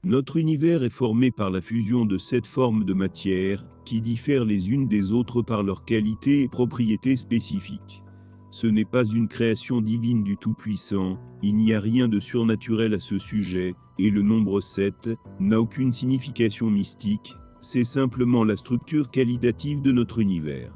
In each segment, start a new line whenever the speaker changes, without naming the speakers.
Notre univers est formé par la fusion de 7 formes de matière, qui diffèrent les unes des autres par leurs qualités et propriétés spécifiques. Ce n'est pas une création divine du Tout-Puissant, il n'y a rien de surnaturel à ce sujet, et le nombre 7 n'a aucune signification mystique, c'est simplement la structure qualitative de notre univers.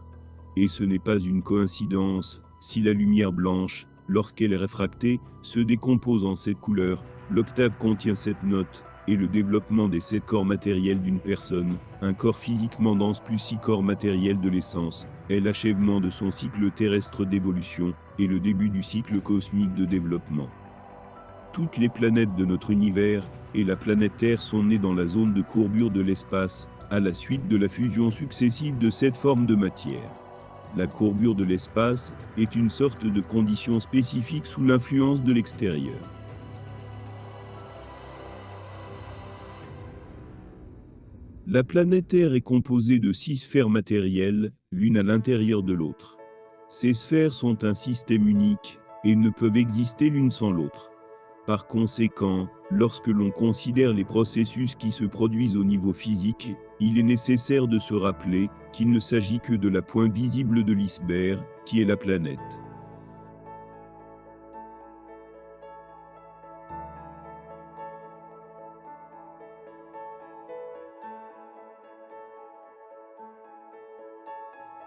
Et ce n'est pas une coïncidence, si la lumière blanche, lorsqu'elle est réfractée, se décompose en 7 couleurs, l'octave contient 7 notes, et le développement des 7 corps matériels d'une personne, un corps physiquement dense plus 6 corps matériels de l'essence, est l'achèvement de son cycle terrestre d'évolution, et le début du cycle cosmique de développement. Toutes les planètes de notre univers, et la planète Terre sont nées dans la zone de courbure de l'espace, à la suite de la fusion successive de 7 formes de matière. La courbure de l'espace est une sorte de condition spécifique sous l'influence de l'extérieur. La planète Terre est composée de 6 sphères matérielles, l'une à l'intérieur de l'autre. Ces sphères sont un système unique, et ne peuvent exister l'une sans l'autre. Par conséquent, lorsque l'on considère les processus qui se produisent au niveau physique, il est nécessaire de se rappeler qu'il ne s'agit que de la pointe visible de l'iceberg, qui est la planète.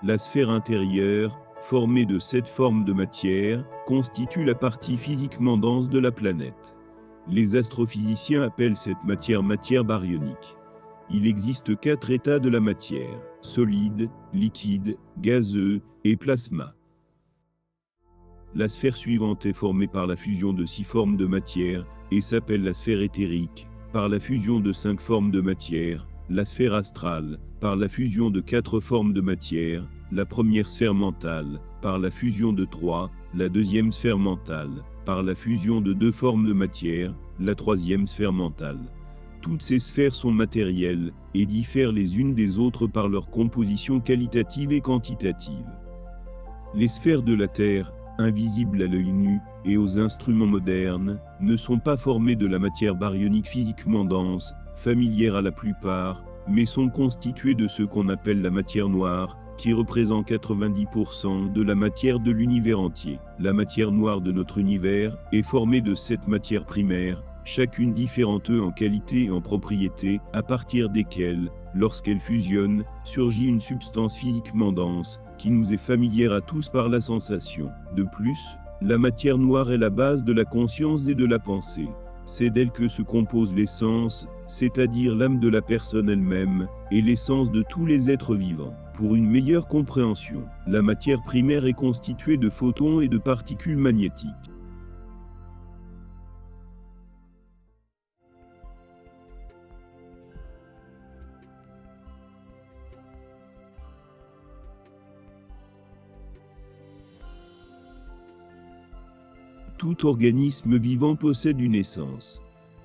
La sphère intérieure, formée de 7 formes de matière, constitue la partie physiquement dense de la planète. Les astrophysiciens appellent cette matière baryonique. Il existe 4 états de la matière: solide, liquide, gazeux et plasma. La sphère suivante est formée par la fusion de 6 formes de matière et s'appelle la sphère éthérique, par la fusion de 5 formes de matière, la sphère astrale, par la fusion de 4 formes de matière, la première sphère mentale, par la fusion de 3, la deuxième sphère mentale, par la fusion de 2 formes de matière, la troisième sphère mentale. Toutes ces sphères sont matérielles et diffèrent les unes des autres par leur composition qualitative et quantitative. Les sphères de la Terre, invisibles à l'œil nu et aux instruments modernes, ne sont pas formées de la matière baryonique physiquement dense, familière à la plupart, mais sont constituées de ce qu'on appelle la matière noire, qui représente 90% de la matière de l'univers entier. La matière noire de notre univers est formée de 7 matières primaires, chacune différente en qualité et en propriété, à partir desquelles, lorsqu'elles fusionnent, surgit une substance physiquement dense, qui nous est familière à tous par la sensation. De plus, la matière noire est la base de la conscience et de la pensée. C'est d'elle que se compose l'essence, c'est-à-dire l'âme de la personne elle-même, et l'essence de tous les êtres vivants. Pour une meilleure compréhension, la matière primaire est constituée de photons et de particules magnétiques. Tout organisme vivant possède une essence.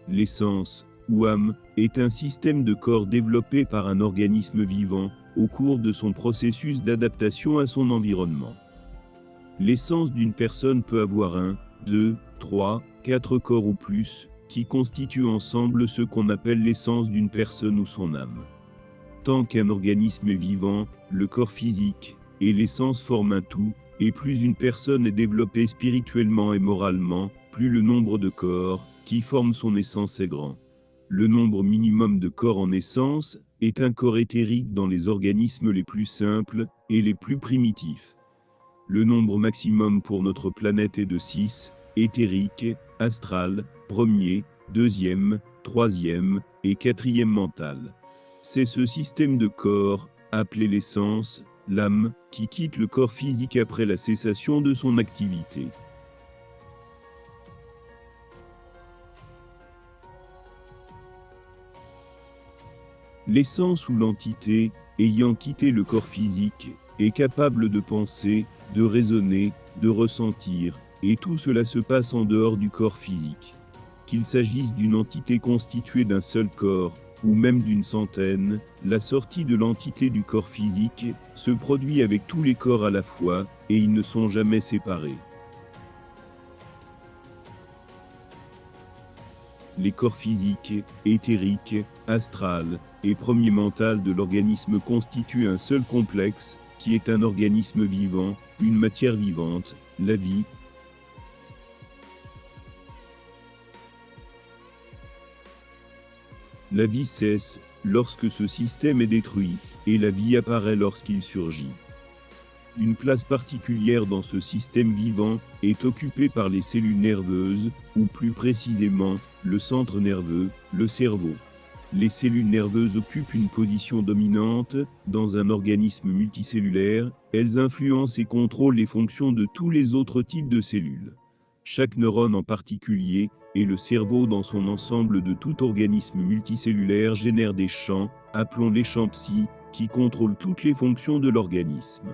L'essence, ou âme, est un système de corps développé par un organisme vivant au cours de son processus d'adaptation à son environnement. L'essence d'une personne peut avoir 1, 2, 3, 4 corps ou plus, qui constituent ensemble ce qu'on appelle l'essence d'une personne ou son âme. Tant qu'un organisme est vivant, le corps physique et l'essence forment un tout, et plus une personne est développée spirituellement et moralement, plus le nombre de corps qui forment son essence est grand. Le nombre minimum de corps en essence est un corps éthérique dans les organismes les plus simples et les plus primitifs. Le nombre maximum pour notre planète est de 6, éthérique, astral, premier, deuxième, troisième et quatrième mental. C'est ce système de corps, appelé l'essence, l'âme, qui quitte le corps physique après la cessation de son activité. L'essence ou l'entité, ayant quitté le corps physique, est capable de penser, de raisonner, de ressentir, et tout cela se passe en dehors du corps physique. Qu'il s'agisse d'une entité constituée d'un seul corps, ou même d'une centaine, la sortie de l'entité du corps physique se produit avec tous les corps à la fois, et ils ne sont jamais séparés. les corps physiques, éthériques, astral et premier mental de l'organisme constituent un seul complexe, qui est un organisme vivant, une matière vivante, la vie. La vie cesse lorsque ce système est détruit, et la vie apparaît lorsqu'il surgit. Une place particulière dans ce système vivant est occupée par les cellules nerveuses, ou plus précisément, le centre nerveux, le cerveau. Les cellules nerveuses occupent une position dominante dans un organisme multicellulaire, elles influencent et contrôlent les fonctions de tous les autres types de cellules. Chaque neurone en particulier, et le cerveau dans son ensemble de tout organisme multicellulaire génère des champs, appelons les champs psi, qui contrôlent toutes les fonctions de l'organisme.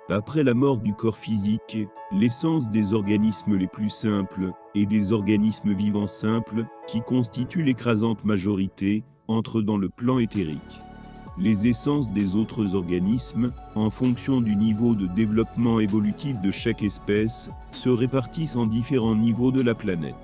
Après la mort du corps physique, l'essence des organismes les plus simples, et des organismes vivants simples, qui constituent l'écrasante majorité, entrent dans le plan éthérique. Les essences des autres organismes, en fonction du niveau de développement évolutif de chaque espèce, se répartissent en différents niveaux de la planète.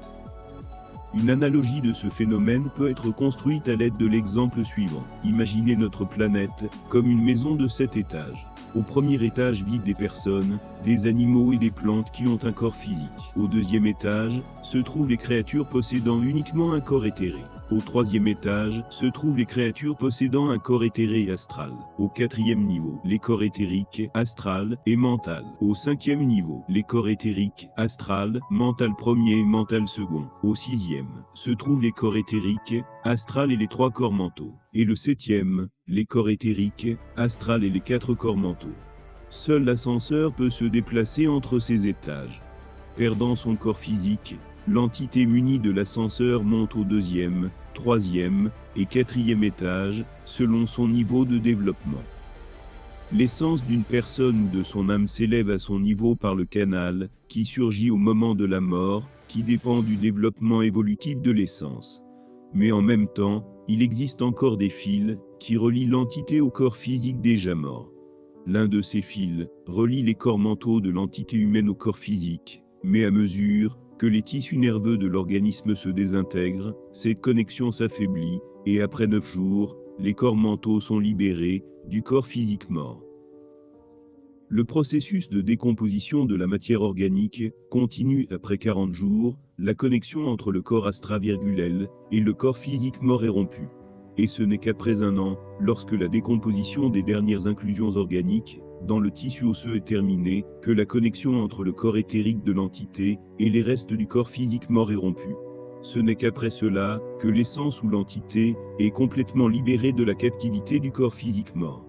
Une analogie de ce phénomène peut être construite à l'aide de l'exemple suivant. Imaginez notre planète comme une maison de 7 étages. Au premier étage vivent des personnes, des animaux et des plantes qui ont un corps physique. Au deuxième étage, se trouvent les créatures possédant uniquement un corps éthéré. Au troisième étage, se trouvent les créatures possédant un corps éthéré et astral. Au quatrième niveau, les corps éthériques, astral et mental. Au cinquième niveau, les corps éthériques, astral, mental premier et mental second. Au sixième, se trouvent les corps éthériques, astral et les 3 corps mentaux. Et le septième, les corps éthériques, astral et les 4 corps mentaux. Seul l'ascenseur peut se déplacer entre ces étages. Perdant son corps physique, l'entité munie de l'ascenseur monte au 2e, 3e et 4e étage, selon son niveau de développement. L'essence d'une personne ou de son âme s'élève à son niveau par le canal, qui surgit au moment de la mort, qui dépend du développement évolutif de l'essence. Mais en même temps, il existe encore des fils, qui relient l'entité au corps physique déjà mort. L'un de ces fils relie les corps mentaux de l'entité humaine au corps physique, mais à mesure que les tissus nerveux de l'organisme se désintègrent, cette connexion s'affaiblit, et après 9 jours, les corps mentaux sont libérés du corps physique mort. Le processus de décomposition de la matière organique continue après 40 jours, la connexion entre le corps astra-L et le corps physique mort est rompue. Et ce n'est qu'après 1 an, lorsque la décomposition des dernières inclusions organiques dans le tissu osseux est terminée, que la connexion entre le corps éthérique de l'entité et les restes du corps physique mort est rompue. Ce n'est qu'après cela que l'essence ou l'entité est complètement libérée de la captivité du corps physique mort.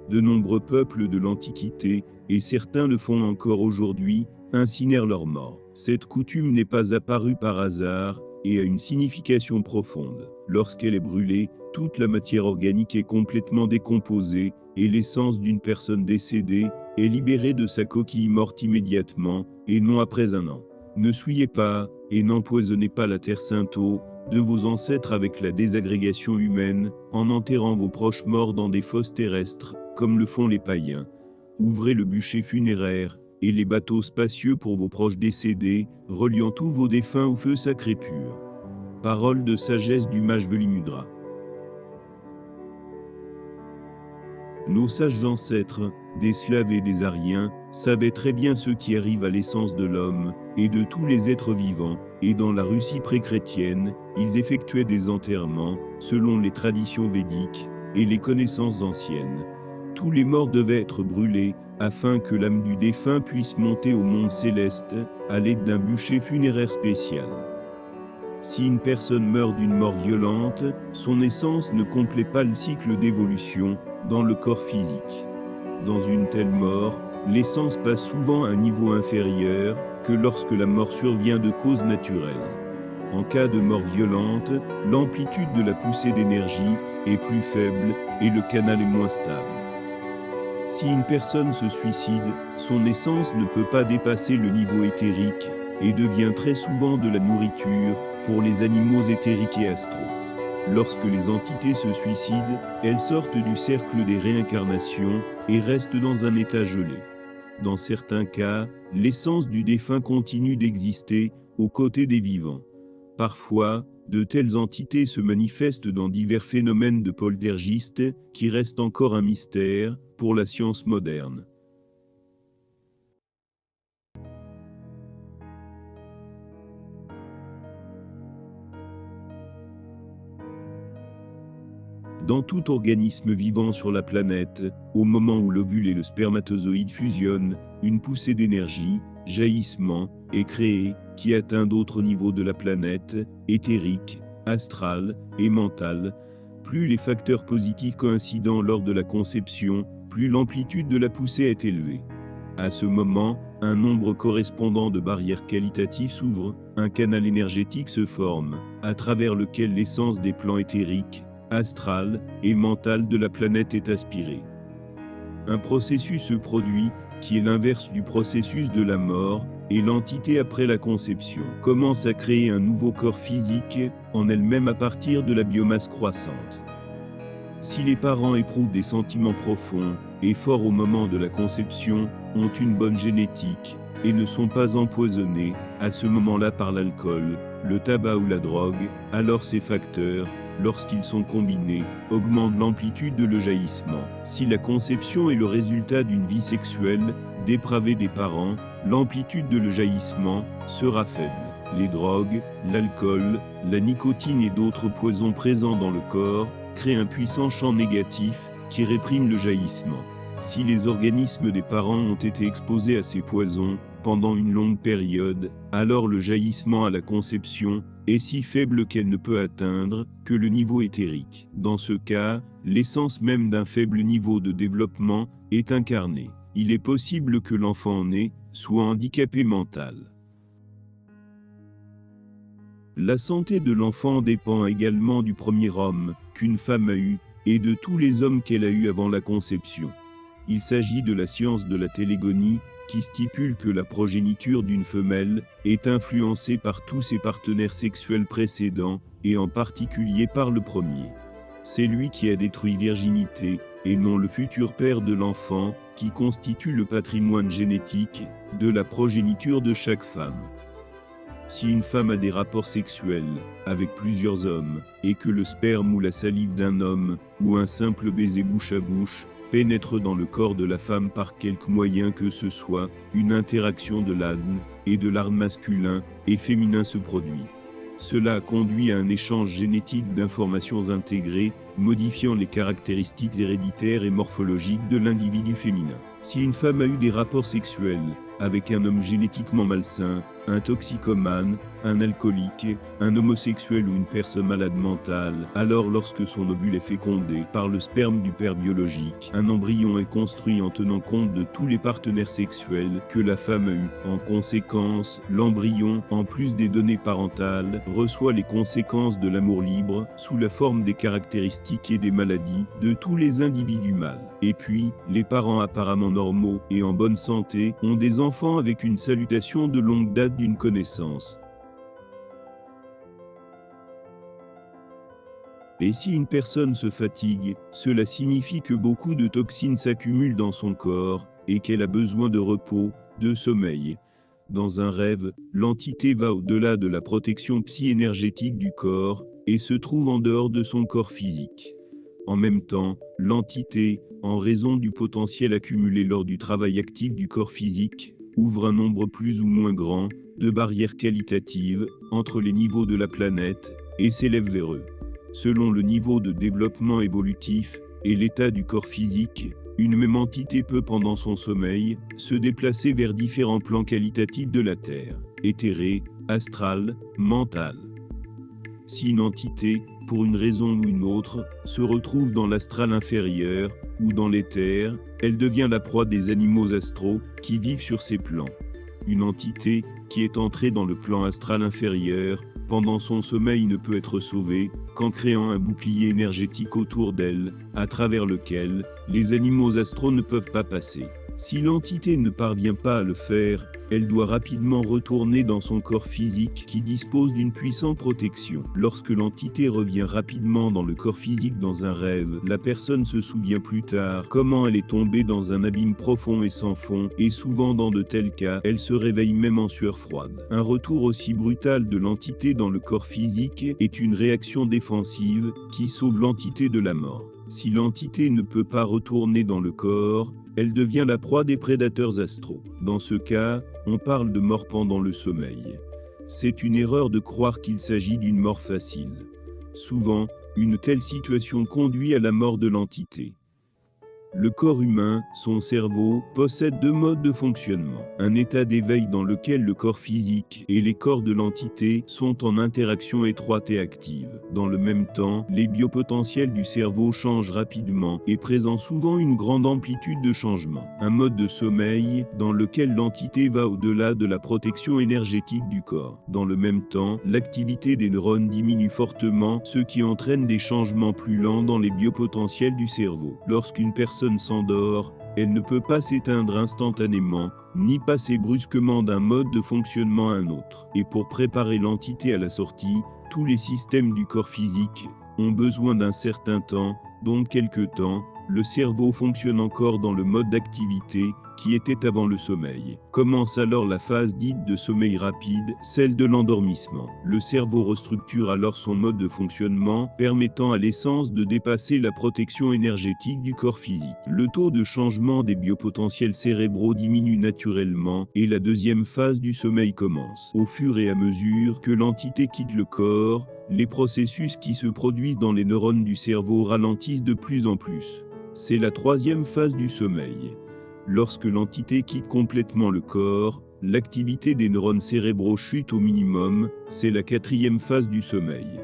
De nombreux peuples de l'Antiquité, et certains le font encore aujourd'hui, incinèrent leurs morts. Cette coutume n'est pas apparue par hasard, et a une signification profonde. Lorsqu'elle est brûlée, toute la matière organique est complètement décomposée, et l'essence d'une personne décédée est libérée de sa coquille morte immédiatement, et non après 1 an. Ne souillez pas, et n'empoisonnez pas la terre sainte eau de vos ancêtres avec la désagrégation humaine, en enterrant vos proches morts dans des fosses terrestres, comme le font les païens. Ouvrez le bûcher funéraire, et les bateaux spacieux pour vos proches décédés, reliant tous vos défunts au feu sacré pur. Parole de sagesse du mage Velimudra. Nos sages ancêtres, des Slaves et des Ariens, savaient très bien ce qui arrive à l'essence de l'homme, et de tous les êtres vivants, et dans la Russie pré-chrétienne, ils effectuaient des enterrements, selon les traditions védiques, et les connaissances anciennes. Tous les morts devaient être brûlés, afin que l'âme du défunt puisse monter au monde céleste, à l'aide d'un bûcher funéraire spécial. Si une personne meurt d'une mort violente, son essence ne complète pas le cycle d'évolution dans le corps physique. Dans une telle mort, l'essence passe souvent à un niveau inférieur que lorsque la mort survient de cause naturelle. En cas de mort violente, l'amplitude de la poussée d'énergie est plus faible et le canal est moins stable. Si une personne se suicide, son essence ne peut pas dépasser le niveau éthérique et devient très souvent de la nourriture pour les animaux éthériques et astraux. lorsque les entités se suicident, elles sortent du cercle des réincarnations et restent dans un état gelé. Dans certains cas, l'essence du défunt continue d'exister aux côtés des vivants. Parfois, de telles entités se manifestent dans divers phénomènes de poltergeist qui restent encore un mystère pour la science moderne. Dans tout organisme vivant sur la planète, au moment où l'ovule et le spermatozoïde fusionnent, une poussée d'énergie, jaillissement, est créée, qui atteint d'autres niveaux de la planète, éthérique, astral et mental. Plus les facteurs positifs coïncident lors de la conception, plus l'amplitude de la poussée est élevée. À ce moment, un nombre correspondant de barrières qualitatives s'ouvre, un canal énergétique se forme, à travers lequel l'essence des plans éthériques, astral et mental de la planète est aspirée. Un processus se produit, qui est l'inverse du processus de la mort, et l'entité après la conception commence à créer un nouveau corps physique, en elle-même à partir de la biomasse croissante. Si les parents éprouvent des sentiments profonds et forts au moment de la conception, ont une bonne génétique, et ne sont pas empoisonnés, à ce moment-là par l'alcool, le tabac ou la drogue, alors ces facteurs, lorsqu'ils sont combinés, augmentent l'amplitude de le jaillissement. Si la conception est le résultat d'une vie sexuelle dépravée des parents, l'amplitude de le jaillissement sera faible. Les drogues, l'alcool, la nicotine et d'autres poisons présents dans le corps créent un puissant champ négatif qui réprime le jaillissement. Si les organismes des parents ont été exposés à ces poisons pendant une longue période, alors le jaillissement à la conception est si faible qu'elle ne peut atteindre que le niveau éthérique. Dans ce cas, l'essence même d'un faible niveau de développement est incarnée. Il est possible que l'enfant né soit handicapé mental. La santé de l'enfant dépend également du premier homme qu'une femme a eu et de tous les hommes qu'elle a eus avant la conception. Il s'agit de la science de la télégonie qui stipule que la progéniture d'une femelle est influencée par tous ses partenaires sexuels précédents et en particulier par le premier. C'est lui qui a détruit virginité et non le futur père de l'enfant qui constitue le patrimoine génétique de la progéniture de chaque femme. Si une femme a des rapports sexuels avec plusieurs hommes et que le sperme ou la salive d'un homme ou un simple baiser bouche à bouche pénètre dans le corps de la femme par quelque moyen que ce soit, une interaction de l'âne et de l'arme masculin et féminin se produit. Cela a conduit à un échange génétique d'informations intégrées, modifiant les caractéristiques héréditaires et morphologiques de l'individu féminin. Si une femme a eu des rapports sexuels avec un homme génétiquement malsain, un toxicomane, un alcoolique, un homosexuel ou une personne malade mentale, alors lorsque son ovule est fécondé par le sperme du père biologique, un embryon est construit en tenant compte de tous les partenaires sexuels que la femme a eus. En conséquence, l'embryon, en plus des données parentales, reçoit les conséquences de l'amour libre, sous la forme des caractéristiques et des maladies de tous les individus mâles. Et puis, les parents apparemment normaux et en bonne santé ont des enfants avec une salutation de longue date d'une connaissance. Et si une personne se fatigue, cela signifie que beaucoup de toxines s'accumulent dans son corps et qu'elle a besoin de repos, de sommeil. Dans un rêve, l'entité va au-delà de la protection psy-énergétique du corps et se trouve en dehors de son corps physique. En même temps, l'entité, en raison du potentiel accumulé lors du travail actif du corps physique, ouvre un nombre plus ou moins grand de barrières qualitatives entre les niveaux de la planète et s'élève vers eux. Selon le niveau de développement évolutif et l'état du corps physique, une même entité peut pendant son sommeil se déplacer vers différents plans qualitatifs de la Terre, éthéré, astral, mental. Si une entité, pour une raison ou une autre, se retrouve dans l'astral inférieur ou dans l'éther, elle devient la proie des animaux astraux qui vivent sur ces plans. Une entité qui est entrée dans le plan astral inférieur pendant son sommeil ne peut être sauvée qu'en créant un bouclier énergétique autour d'elle, à travers lequel les animaux astraux ne peuvent pas passer. Si l'entité ne parvient pas à le faire, elle doit rapidement retourner dans son corps physique qui dispose d'une puissante protection. Lorsque l'entité revient rapidement dans le corps physique dans un rêve, la personne se souvient plus tard comment elle est tombée dans un abîme profond et sans fond, et souvent dans de tels cas, elle se réveille même en sueur froide. Un retour aussi brutal de l'entité dans le corps physique est une réaction défensive qui sauve l'entité de la mort. Si l'entité ne peut pas retourner dans le corps, elle devient la proie des prédateurs astraux. Dans ce cas, on parle de mort pendant le sommeil. C'est une erreur de croire qu'il s'agit d'une mort facile. Souvent, une telle situation conduit à la mort de l'entité. Le corps humain, son cerveau, possède deux modes de fonctionnement. Un état d'éveil dans lequel le corps physique et les corps de l'entité sont en interaction étroite et active. Dans le même temps, les biopotentiels du cerveau changent rapidement et présentent souvent une grande amplitude de changement. Un mode de sommeil dans lequel l'entité va au-delà de la protection énergétique du corps. Dans le même temps, l'activité des neurones diminue fortement, ce qui entraîne des changements plus lents dans les biopotentiels du cerveau. Lorsqu'une personne s'endort, elle ne peut pas s'éteindre instantanément, ni passer brusquement d'un mode de fonctionnement à un autre. Et pour préparer l'entité à la sortie, tous les systèmes du corps physique ont besoin d'un certain temps, donc quelques temps. Le cerveau fonctionne encore dans le mode d'activité qui était avant le sommeil. Commence alors la phase dite de sommeil rapide, celle de l'endormissement. Le cerveau restructure alors son mode de fonctionnement, permettant à l'essence de dépasser la protection énergétique du corps physique. Le taux de changement des biopotentiels cérébraux diminue naturellement et la deuxième phase du sommeil commence. Au fur et à mesure que l'entité quitte le corps, les processus qui se produisent dans les neurones du cerveau ralentissent de plus en plus. C'est la troisième phase du sommeil. Lorsque l'entité quitte complètement le corps, l'activité des neurones cérébraux chute au minimum, c'est la quatrième phase du sommeil.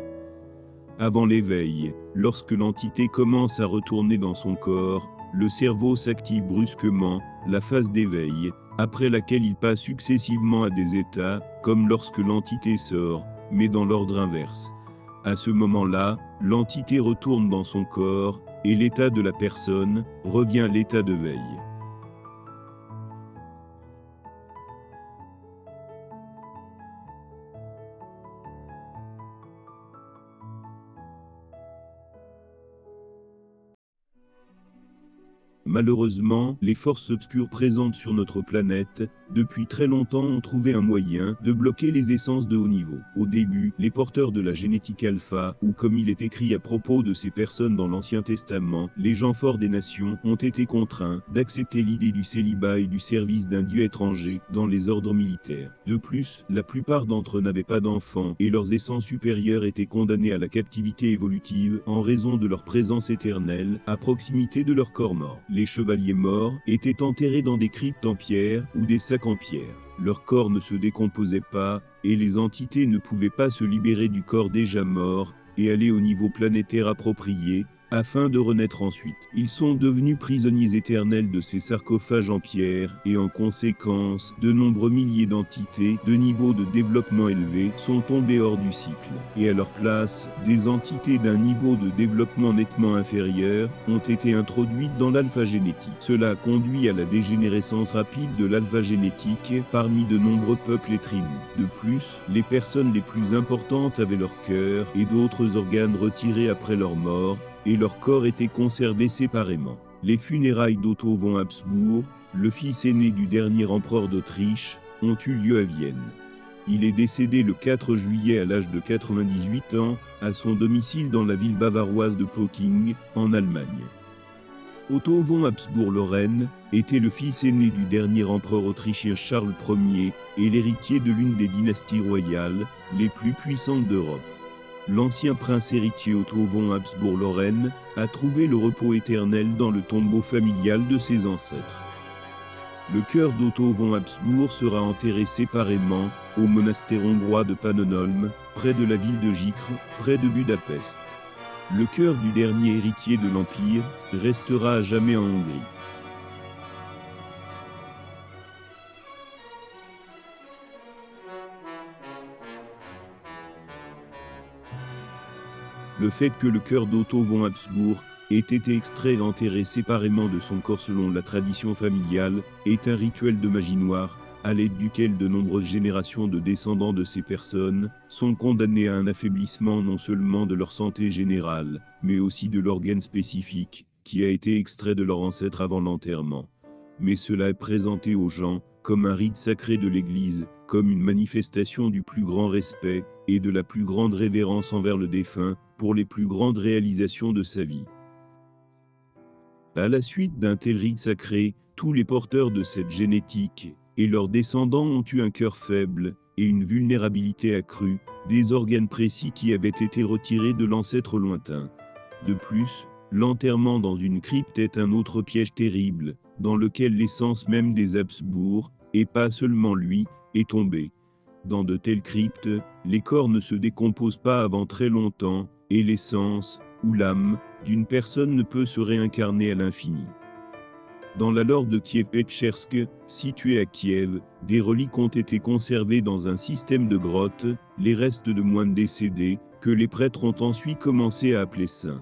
Avant l'éveil, lorsque l'entité commence à retourner dans son corps, le cerveau s'active brusquement, la phase d'éveil, après laquelle il passe successivement à des états, comme lorsque l'entité sort, mais dans l'ordre inverse. À ce moment-là, l'entité retourne dans son corps, et l'état de la personne revient à l'état de veille. Malheureusement, les forces obscures présentes sur notre planète, depuis très longtemps ont trouvé un moyen de bloquer les essences de haut niveau. Au début, les porteurs de la génétique alpha, ou comme il est écrit à propos de ces personnes dans l'Ancien Testament, les gens forts des nations, ont été contraints d'accepter l'idée du célibat et du service d'un dieu étranger dans les ordres militaires. De plus, la plupart d'entre eux n'avaient pas d'enfants et leurs essences supérieures étaient condamnées à la captivité évolutive en raison de leur présence éternelle à proximité de leur corps mort. Les chevaliers morts étaient enterrés dans des cryptes en pierre ou des sacs en pierre. Leur corps ne se décomposait pas, et les entités ne pouvaient pas se libérer du corps déjà mort et aller au niveau planétaire approprié, afin de renaître ensuite. Ils sont devenus prisonniers éternels de ces sarcophages en pierre, et en conséquence, de nombreux milliers d'entités de niveau de développement élevé sont tombées hors du cycle. Et à leur place, des entités d'un niveau de développement nettement inférieur ont été introduites dans l'alpha génétique. Cela a conduit à la dégénérescence rapide de l'alpha génétique parmi de nombreux peuples et tribus. De plus, les personnes les plus importantes avaient leur cœur et d'autres organes retirés après leur mort, et leurs corps étaient conservés séparément. Les funérailles d'Otto von Habsbourg, le fils aîné du dernier empereur d'Autriche, ont eu lieu à Vienne. Il est décédé le 4 juillet à l'âge de 98 ans, à son domicile dans la ville bavaroise de Pocking, en Allemagne. Otto von Habsbourg-Lorraine était le fils aîné du dernier empereur autrichien Charles Ier et l'héritier de l'une des dynasties royales les plus puissantes d'Europe. L'ancien prince héritier Otto von Habsbourg-Lorraine a trouvé le repos éternel dans le tombeau familial de ses ancêtres. Le cœur d'Otto von Habsbourg sera enterré séparément au monastère hongrois de Pannonhalm, près de la ville de Gicre, près de Budapest. Le cœur du dernier héritier de l'Empire restera à jamais en Hongrie. Le fait que le cœur d'Otto von Habsbourg ait été extrait et enterré séparément de son corps selon la tradition familiale, est un rituel de magie noire, à l'aide duquel de nombreuses générations de descendants de ces personnes sont condamnés à un affaiblissement non seulement de leur santé générale, mais aussi de l'organe spécifique, qui a été extrait de leur ancêtre avant l'enterrement. Mais cela est présenté aux gens comme un rite sacré de l'Église, comme une manifestation du plus grand respect et de la plus grande révérence envers le défunt pour les plus grandes réalisations de sa vie. À la suite d'un tel rite sacré, tous les porteurs de cette génétique et leurs descendants ont eu un cœur faible et une vulnérabilité accrue, des organes précis qui avaient été retirés de l'ancêtre lointain. De plus, l'enterrement dans une crypte est un autre piège terrible, dans lequel l'essence même des Habsbourg, et pas seulement lui, est tombée. Dans de telles cryptes, les corps ne se décomposent pas avant très longtemps, et l'essence, ou l'âme, d'une personne ne peut se réincarner à l'infini. Dans la lore de Kiev-Petchersk, située à Kiev, des reliques ont été conservées dans un système de grottes, les restes de moines décédés, que les prêtres ont ensuite commencé à appeler saints.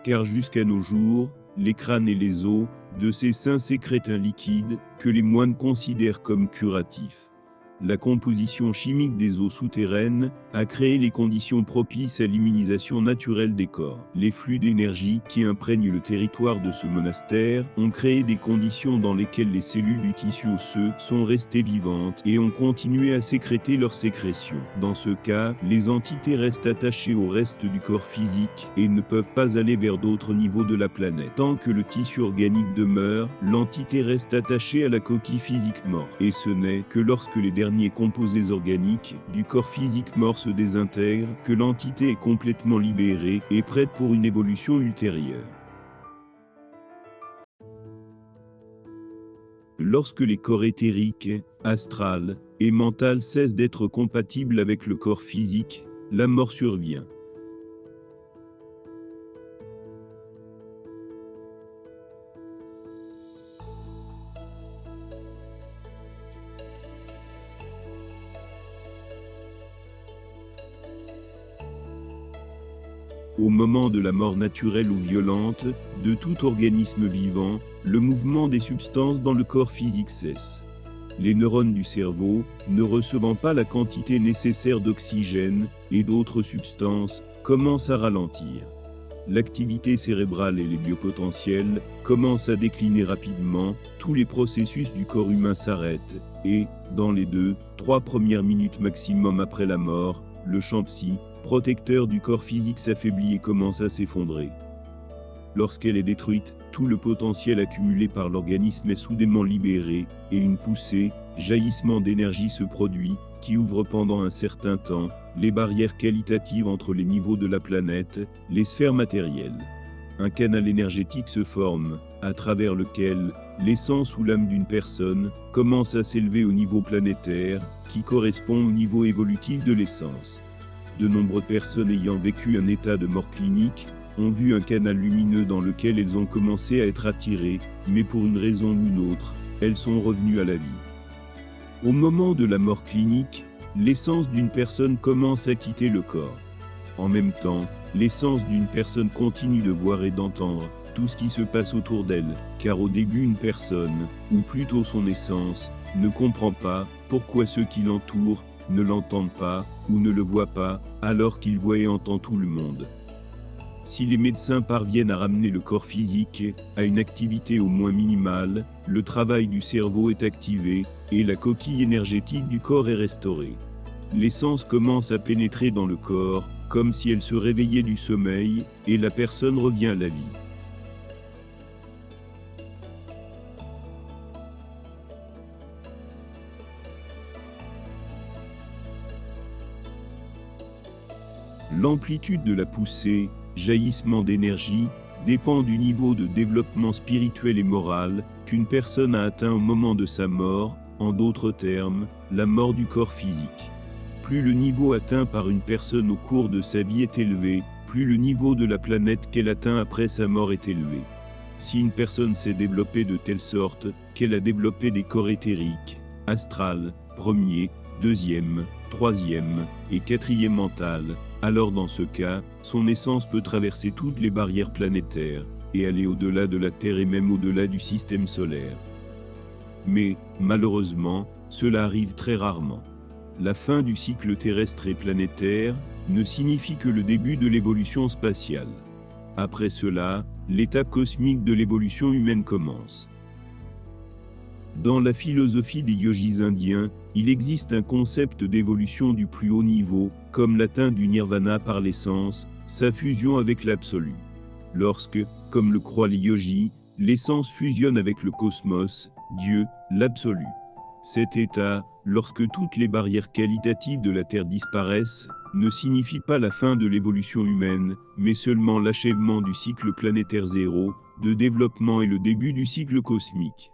Car jusqu'à nos jours, les crânes et les os de ces saints sécrètent un liquide que les moines considèrent comme curatif. La composition chimique des eaux souterraines a créé les conditions propices à l'immunisation naturelle des corps. Les flux d'énergie qui imprègnent le territoire de ce monastère ont créé des conditions dans lesquelles les cellules du tissu osseux sont restées vivantes et ont continué à sécréter leurs sécrétions. Dans ce cas, les entités restent attachées au reste du corps physique et ne peuvent pas aller vers d'autres niveaux de la planète. Tant que le tissu organique demeure, l'entité reste attachée à la coquille physique morte. Et ce n'est que lorsque les derniers composés organiques du corps physique mort se désintègrent que l'entité est complètement libérée et prête pour une évolution ultérieure. Lorsque les corps éthériques, astral et mental cessent d'être compatibles avec le corps physique, la mort survient. Au moment de la mort naturelle ou violente de tout organisme vivant, le mouvement des substances dans le corps physique cesse. Les neurones du cerveau, ne recevant pas la quantité nécessaire d'oxygène et d'autres substances, commencent à ralentir. L'activité cérébrale et les biopotentiels commencent à décliner rapidement, tous les processus du corps humain s'arrêtent, et, dans les 2-3 premières minutes maximum après la mort, le champ psy, protecteur du corps physique s'affaiblit et commence à s'effondrer. Lorsqu'elle est détruite, tout le potentiel accumulé par l'organisme est soudainement libéré, et une poussée, jaillissement d'énergie se produit, qui ouvre pendant un certain temps les barrières qualitatives entre les niveaux de la planète, les sphères matérielles. Un canal énergétique se forme, à travers lequel l'essence ou l'âme d'une personne commence à s'élever au niveau planétaire, qui correspond au niveau évolutif de l'essence. De nombreuses personnes ayant vécu un état de mort clinique ont vu un canal lumineux dans lequel elles ont commencé à être attirées, mais pour une raison ou une autre, elles sont revenues à la vie. Au moment de la mort clinique, l'essence d'une personne commence à quitter le corps. En même temps, l'essence d'une personne continue de voir et d'entendre tout ce qui se passe autour d'elle, car au début une personne, ou plutôt son essence, ne comprend pas pourquoi ceux qui l'entourent ne l'entendent pas ou ne le voient pas, alors qu'ils voient et entendent tout le monde. Si les médecins parviennent à ramener le corps physique à une activité au moins minimale, le travail du cerveau est activé et la coquille énergétique du corps est restaurée. L'essence commence à pénétrer dans le corps, comme si elle se réveillait du sommeil, et la personne revient à la vie. L'amplitude de la poussée, jaillissement d'énergie, dépend du niveau de développement spirituel et moral qu'une personne a atteint au moment de sa mort, en d'autres termes, la mort du corps physique. Plus le niveau atteint par une personne au cours de sa vie est élevé, plus le niveau de la planète qu'elle atteint après sa mort est élevé. Si une personne s'est développée de telle sorte qu'elle a développé des corps éthériques, astral, premier, deuxième, troisième et quatrième mental, Alors dans ce cas, son essence peut traverser toutes les barrières planétaires, et aller au-delà de la Terre et même au-delà du système solaire. Mais, malheureusement, cela arrive très rarement. La fin du cycle terrestre et planétaire ne signifie que le début de l'évolution spatiale. Après cela, l'étape cosmique de l'évolution humaine commence. Dans la philosophie des yogis indiens, il existe un concept d'évolution du plus haut niveau, comme l'atteinte du nirvana par l'essence, sa fusion avec l'absolu. Lorsque, comme le croient les yogis, l'essence fusionne avec le cosmos, Dieu, l'absolu. Cet état, lorsque toutes les barrières qualitatives de la Terre disparaissent, ne signifie pas la fin de l'évolution humaine, mais seulement l'achèvement du cycle planétaire zéro, de développement et le début du cycle cosmique.